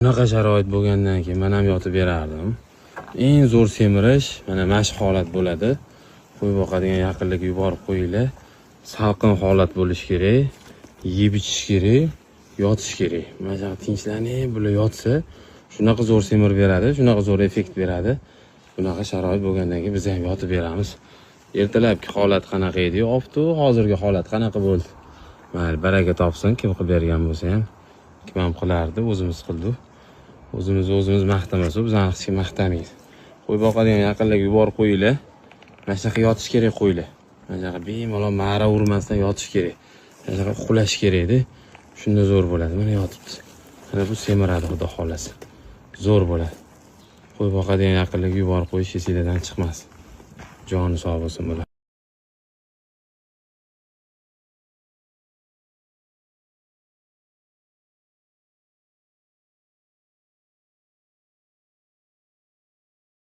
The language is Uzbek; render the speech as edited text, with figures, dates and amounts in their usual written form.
Bunaqa sharoit bo'lgandan keyin men ham yotib berardim. Eng zo'r semirish mana shu holat bo'ladi. Qo'y boqadigan yaqinlarga yuborib qo'yinglar. Salqin holat bo'lishi kerak, yeb ichish kerak, yotish kerak. Mana tinchlanib bular yotsa, shunaqa zo'r semir beradi, shunaqa zo'r effekt beradi. Bunaqa sharoit bo'lgandan keyin biz ham yotib beramiz. Ertalabki holat qanaqa edi, optu, hozirgi holat qanaqa bo'ldi? Mayli, baraka topsin, kim qilib bergan bo'lsa ham, kim ham qilardi, o'zimiz qildik. O'zimiz maqtamasa, bizani hech kim maqtamaydi. Qo'y boqadigan yaqinlarga yuborib qo'yinglar. Mana shunaqa yotish kerak qo'ylar. Mana shunaqa bemalol ma'ra urmasdan yotish kerak. Mana shunaqa uxlash kerak-da. Shunda zo'r bo'ladi. Mana yotibdi. Mana bu semiradi, xudo xolasa. Zo'r bo'ladi. Qo'y boqadigan yaqinlarga yuborib qo'yish esingizdan chiqmasin. Joni sog' bo'lsin bular.